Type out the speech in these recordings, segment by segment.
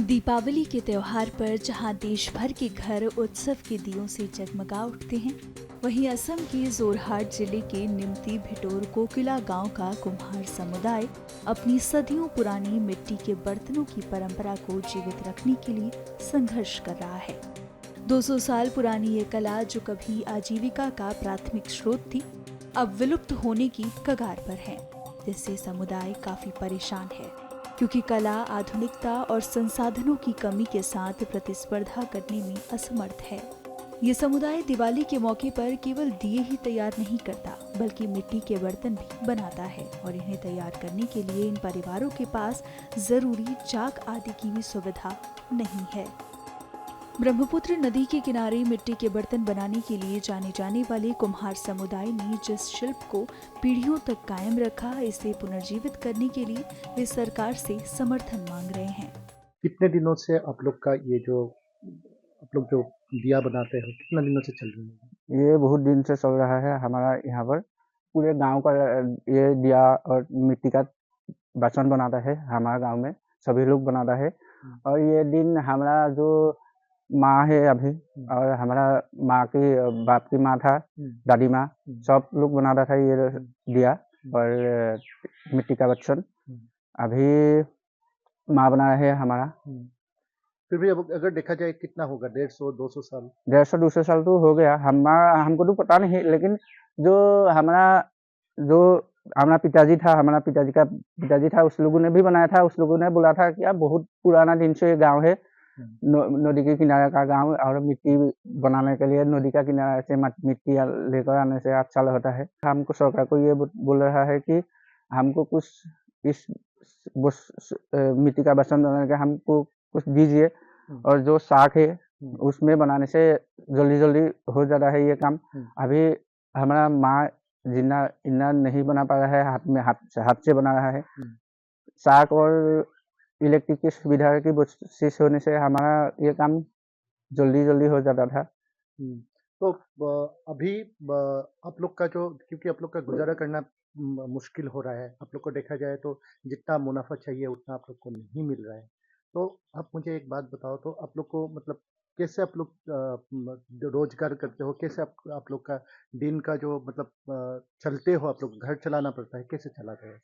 दीपावली के त्योहार पर जहां देश भर के घर उत्सव के दियों से जगमगा उठते हैं, वहीं असम के जोरहाट जिले के निमती भिटोर कोकिला गांव का कुम्हार समुदाय अपनी सदियों पुरानी मिट्टी के बर्तनों की परंपरा को जीवित रखने के लिए संघर्ष कर रहा है। 200 साल पुरानी ये कला, जो कभी आजीविका का प्राथमिक स्रोत थी, अब विलुप्त होने की कगार पर है, जिससे समुदाय काफी परेशान है, क्योंकि कला आधुनिकता और संसाधनों की कमी के साथ प्रतिस्पर्धा करने में असमर्थ है। ये समुदाय दिवाली के मौके पर केवल दिए ही तैयार नहीं करता, बल्कि मिट्टी के बर्तन भी बनाता है, और इन्हें तैयार करने के लिए इन परिवारों के पास जरूरी चाक आदि की भी सुविधा नहीं है। ब्रह्मपुत्र नदी के किनारे मिट्टी के बर्तन बनाने के लिए जाने जाने वाले कुम्हार समुदाय ने जिस शिल्प को पीढ़ियों तक कायम रखा, इसे पुनर्जीवित करने के लिए वे सरकार से समर्थन मांग रहे हैं। कितने दिनों से आप लोग का ये जो आप लोग जो दिया बनाते हो, कितना दिनों से चल रही है? ये बहुत दिन से चल रहा है। हमारा यहाँ पर पूरे गांव का ये दिया और मिट्टी का बर्तन बनाता है। हमारा गांव में सभी लोग बनाता है। और ये दिन हमारा जो माँ है अभी, और हमारा माँ की बाप की माँ था, दादी माँ, सब लोग बनाता था ये दिया और मिट्टी का बर्तन। अभी माँ बना रहे हैं हमारा। फिर भी अब अगर देखा जाए कितना होगा, 150-200 साल? 150-200 साल तो हो गया। हमको तो पता नहीं, लेकिन जो हमारा पिताजी था, उस लोगों ने भी बनाया था। उस लोगों ने बोला था कि यार बहुत पुराना दिन से ये गांव है, नदी के किनारे का गांव, और मिट्टी बनाने के लिए नदी का किनारे से मिट्टी लेकर आने से अच्छा होता है। हमको सरकार को ये बोल रहा है कि हमको कुछ इस मिट्टी का बर्तन बनाने का हमको कुछ दीजिए, और जो साग है उसमें बनाने से जल्दी जल्दी हो जाता है ये काम। अभी हमारा माँ जितना इतना नहीं बना पा रहा है, हाथ से बना रहा है। साग और इलेक्ट्रिक की सुविधा की बख्शिश होने से हमारा ये काम जल्दी हो जाता था। तो अभी आप लोग का जो, क्योंकि आप लोग का गुजारा करना मुश्किल हो रहा है, आप लोग को देखा जाए तो जितना मुनाफा चाहिए उतना आप लोग को नहीं मिल रहा है। तो आप मुझे एक बात बताओ, तो आप लोग को मतलब कैसे आप लोग जो रोजगार करते हो, कैसे आप लोग का दिन का जो मतलब चलते हो, आप लोग घर चलाना पड़ता है, कैसे चलाते हो?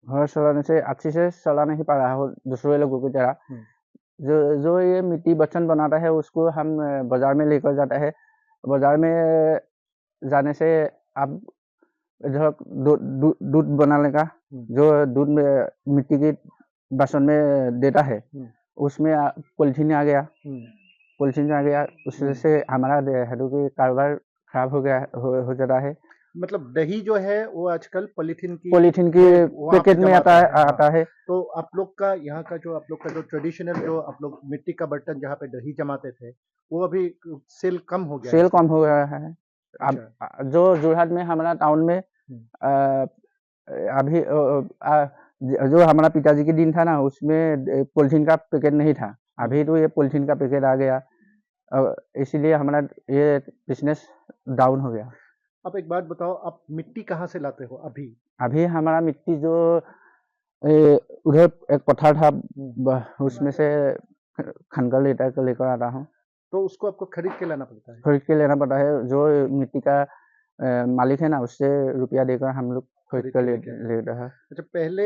घर चलाने से अच्छे से चला नहीं पा रहा हो दूसरे लोगों की तरह। जो ये मिट्टी बर्तन बनाता है उसको हम बाजार में लेकर जाता है। बाजार में जाने से आप दूध बनाने का जो दूध में मिट्टी की बर्तन में देता है, उसमें पॉलिथीन आ गया। उससे हमारा की कारोबार खराब हो गया, हो जाता है। मतलब दही जो है वो आजकल पॉलिथीन की पैकेट में आता है। तो आप लोग का यहाँ का जो ट्रेडिशनल जो आप लोग मिट्टी का बर्तन जहाँ पे दही जमाते थे, वो अभी सेल कम हो गया है। अब जो जोरहाट में हमारा टाउन में अभी जो हमारा पिताजी के दिन था ना, उसमें पॉलिथीन का पैकेट नहीं था। अभी तो ये पॉलिथीन का पैकेट आ गया, इसीलिए हमारा ये बिजनेस डाउन हो गया। आप एक बात बताओ, आप मिट्टी कहाँ से लाते हो अभी हमारा मिट्टी जो उधर एक पत्थर था, उसमें से खनकर लेकर आता हूँ। तो उसको आपको खरीद के लेना पड़ता है? जो मिट्टी का मालिक है ना, उससे रुपया देकर हम लोग खरीद कर ले रहा है। अच्छा, पहले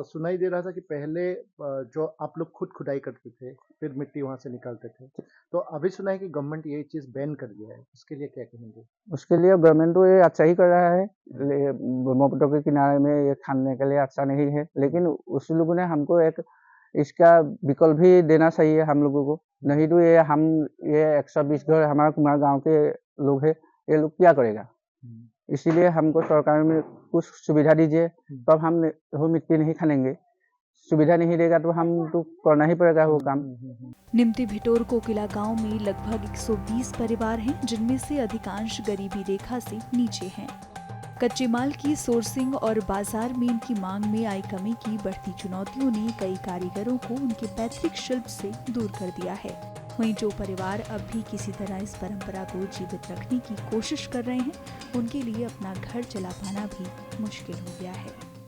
सुनाई दे रहा था कि पहले जो आप लोग खुद खुदाई करते थे, फिर मिट्टी वहां से निकालते थे, तो अभी सुना है कि गवर्नमेंट ये चीज बैन कर दिया है। उसके लिए क्या कहेंगे? उसके लिए गवर्नमेंट तो ये अच्छा ही कर रहा है। ब्रह्मपुत्र के किनारे में ये खाने के लिए अच्छा नहीं है, लेकिन उस लोगों ने हमको एक इसका विकल्प भी देना चाहिए हम लोगों को। नहीं तो ये 120 घर हमारा कुमार गांव के लोग है, ये लोग क्या करेगा? इसीलिए हमको सरकार में कुछ सुविधा दीजिए, तब हम वो मिट्टी नहीं खानेंगे। सुविधा नहीं देगा तो हम तो करना ही पड़ेगा वो काम। निमती भिटोर कोकिला गांव में लगभग 120 परिवार हैं, जिनमें से अधिकांश गरीबी रेखा से नीचे हैं। कच्चे माल की सोर्सिंग और बाजार में इनकी मांग में आई कमी की बढ़ती चुनौतियों ने कई कारीगरों को उनके पैतृक शिल्प से दूर कर दिया है। वहीं जो परिवार अब भी किसी तरह इस परंपरा को जीवित रखने की कोशिश कर रहे हैं, उनके लिए अपना घर चला पाना भी मुश्किल हो गया है।